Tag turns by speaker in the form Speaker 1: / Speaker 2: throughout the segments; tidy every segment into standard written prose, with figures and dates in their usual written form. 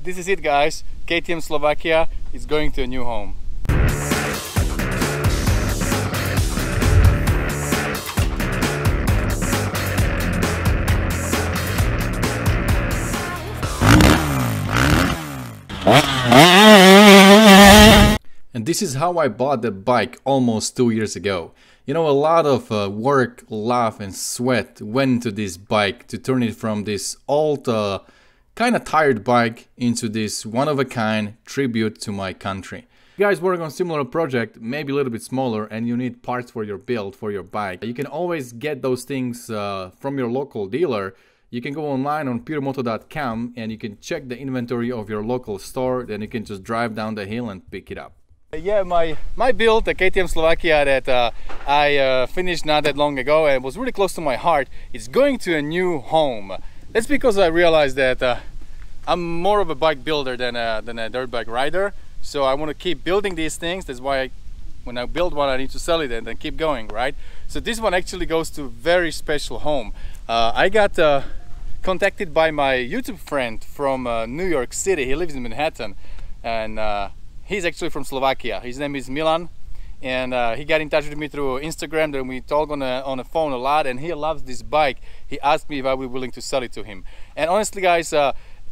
Speaker 1: this is it, guys. KTM Slovakia is going to a new home. And this is how I bought the bike almost 2 years ago. You know, a lot of work, love and sweat went into this bike to turn it from this old, kind of tired bike into this one-of-a-kind tribute to my country. If you guys work on a similar project, maybe a little bit smaller, and you need parts for your build, for your bike, you can always get those things from your local dealer. You can go online on puremoto.com and you can check the inventory of your local store, then you can just drive down the hill and pick it up. Yeah, my build, the KTM Slovakia that I finished not that long ago and was really close to my heart, is going to a new home. That's because I realized that I'm more of a bike builder than a dirt bike rider. So I want to keep building these things. That's why when I build one, I need to sell it and then keep going, right? So this one actually goes to a very special home. I got contacted by my YouTube friend from New York City. He lives in Manhattan, and he's actually from Slovakia. His name is Milan, and he got in touch with me through Instagram. Then we talk on the phone a lot, and he loves this bike. He asked me if I would be willing to sell it to him. And honestly, guys,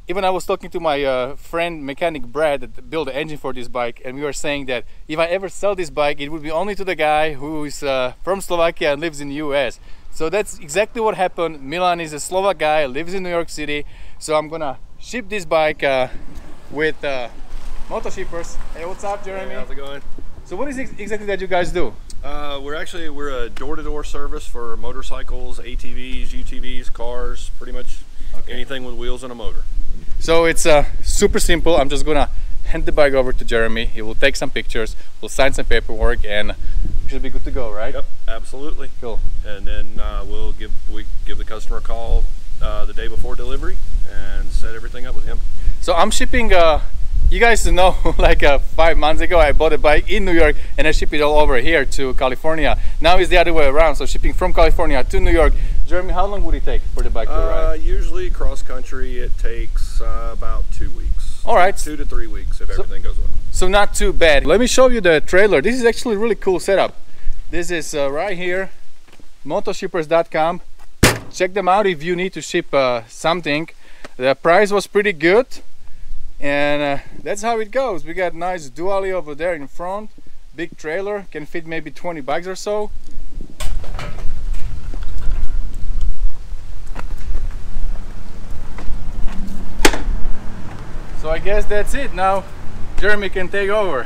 Speaker 1: even I was talking to my friend mechanic Brad that built the engine for this bike, and we were saying that if I ever sell this bike, it would be only to the guy who is from Slovakia and lives in the US. So that's exactly what happened. Milan is a Slovak guy, lives in New York City. So I'm gonna ship this bike with Moto Shippers. Hey, what's up, Jeremy?
Speaker 2: Hey, how's it going?
Speaker 1: So what is exactly that you guys do?
Speaker 2: We're a door-to-door service for motorcycles, ATVs, UTVs, cars, pretty much anything with wheels and a motor.
Speaker 1: So it's super simple. I'm just gonna hand the bike over to Jeremy. He will take some pictures, we'll sign some paperwork, and we should be good to go, right?
Speaker 2: Yep, absolutely.
Speaker 1: Cool.
Speaker 2: And then we give the customer a call the day before delivery and set everything up with him.
Speaker 1: So I'm shipping. You guys know, like 5 months ago, I bought a bike in New York and I shipped it all over here to California. Now it's the other way around, so shipping from California to New York. Jeremy, how long would it take for the bike to arrive?
Speaker 2: Usually cross country, it takes about 2 weeks.
Speaker 1: All right.
Speaker 2: 2 to 3 weeks if everything goes well.
Speaker 1: So not too bad. Let me show you the trailer. This is actually a really cool setup. This is right here, motoshippers.com. Check them out if you need to ship something. The price was pretty good. And that's how it goes. We got nice dually over there in front, big trailer, can fit maybe 20 bikes or so. So I guess that's it. Now Jeremy can take over.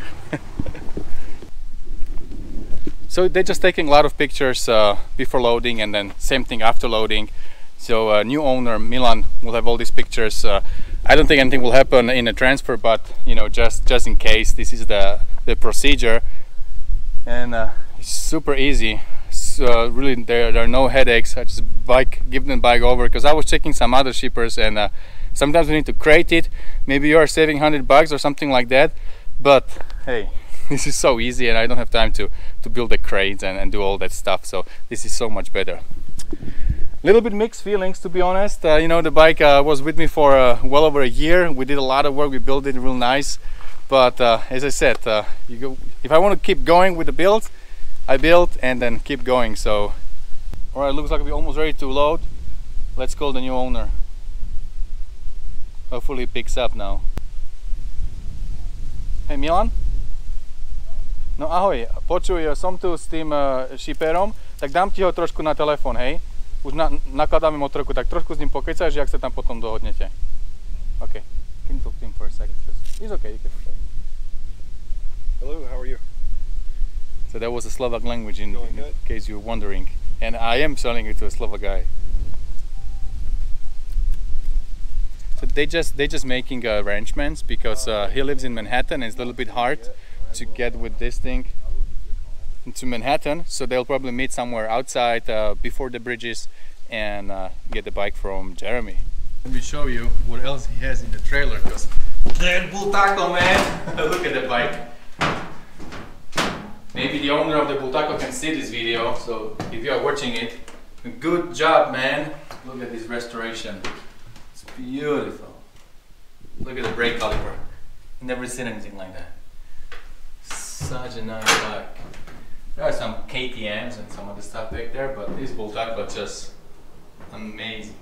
Speaker 1: So they're just taking a lot of pictures before loading and then same thing after loading. So new owner Milan will have all these pictures. I don't think anything will happen in a transfer, but you know, just in case, this is the procedure, and it's super easy. So really, there are no headaches. I just give them bike over, because I was checking some other shippers, and sometimes we need to crate it. Maybe you are saving $100 or something like that, but hey, this is so easy, and I don't have time to build the crates and do all that stuff. So this is so much better. Little bit mixed feelings, to be honest. You know, the bike was with me for well over a year. We did a lot of work, we built it real nice, but as I said, if I want to keep going with the build, I build and then keep going. So all right, looks like we're almost ready to load. Let's call the new owner. Hopefully he picks up now. Hey Milan? No ahoj, počuj, som tu s tým shipperom, tak dám ti ho trošku na telefón, hej? Už nakladáme motorku, tak trošku s ním pokecáš, jak sa tam potom dohodnete. Okay. Can you talk to him for a second? He's okay, you can talk.
Speaker 2: Hello, how are you?
Speaker 1: So that was a Slovak language in case you're wondering. And I am selling it to a Slovak guy. So they just making arrangements because he lives in Manhattan and it's a little bit hard to get with this thing into Manhattan, so they'll probably meet somewhere outside before the bridges and get the bike from Jeremy. Let me show you what else he has in the trailer, because that Bultaco, man! Look at the bike. Maybe the owner of the Bultaco can see this video, so if you are watching it, good job, man! Look at this restoration. It's beautiful. Look at the brake caliper. Never seen anything like that. Such a nice bike. There are some KTMs and some other stuff back there, but this Bultaco is just amazing.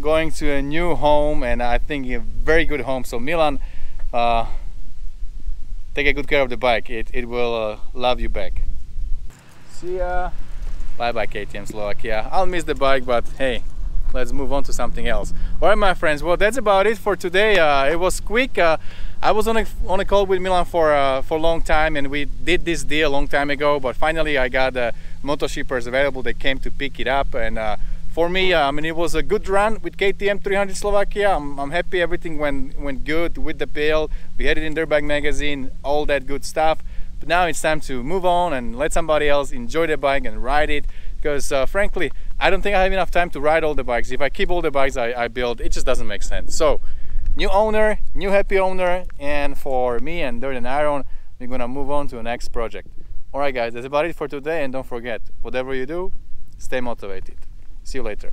Speaker 1: Going to a new home, and I think a very good home. So Milan, take a good care of the bike. It will love you back. See ya. Bye bye KTM Slovakia. I'll miss the bike, but hey, let's move on to something else. Alright my friends, well that's about it for today. It was quick. I was on a call with Milan for a long time, and we did this deal a long time ago, but finally I got Motoshippers available. They came to pick it up, and for me, I mean, it was a good run with KTM 300 Slovakia. I'm happy everything went good with the build. We had it in Dirtbag magazine, all that good stuff. But now it's time to move on and let somebody else enjoy the bike and ride it. Because frankly, I don't think I have enough time to ride all the bikes. If I keep all the bikes I build, it just doesn't make sense. So, new owner, new happy owner. And for me and Dirt and Iron, we're gonna move on to the next project. Alright guys, that's about it for today. And don't forget, whatever you do, stay motivated. See you later.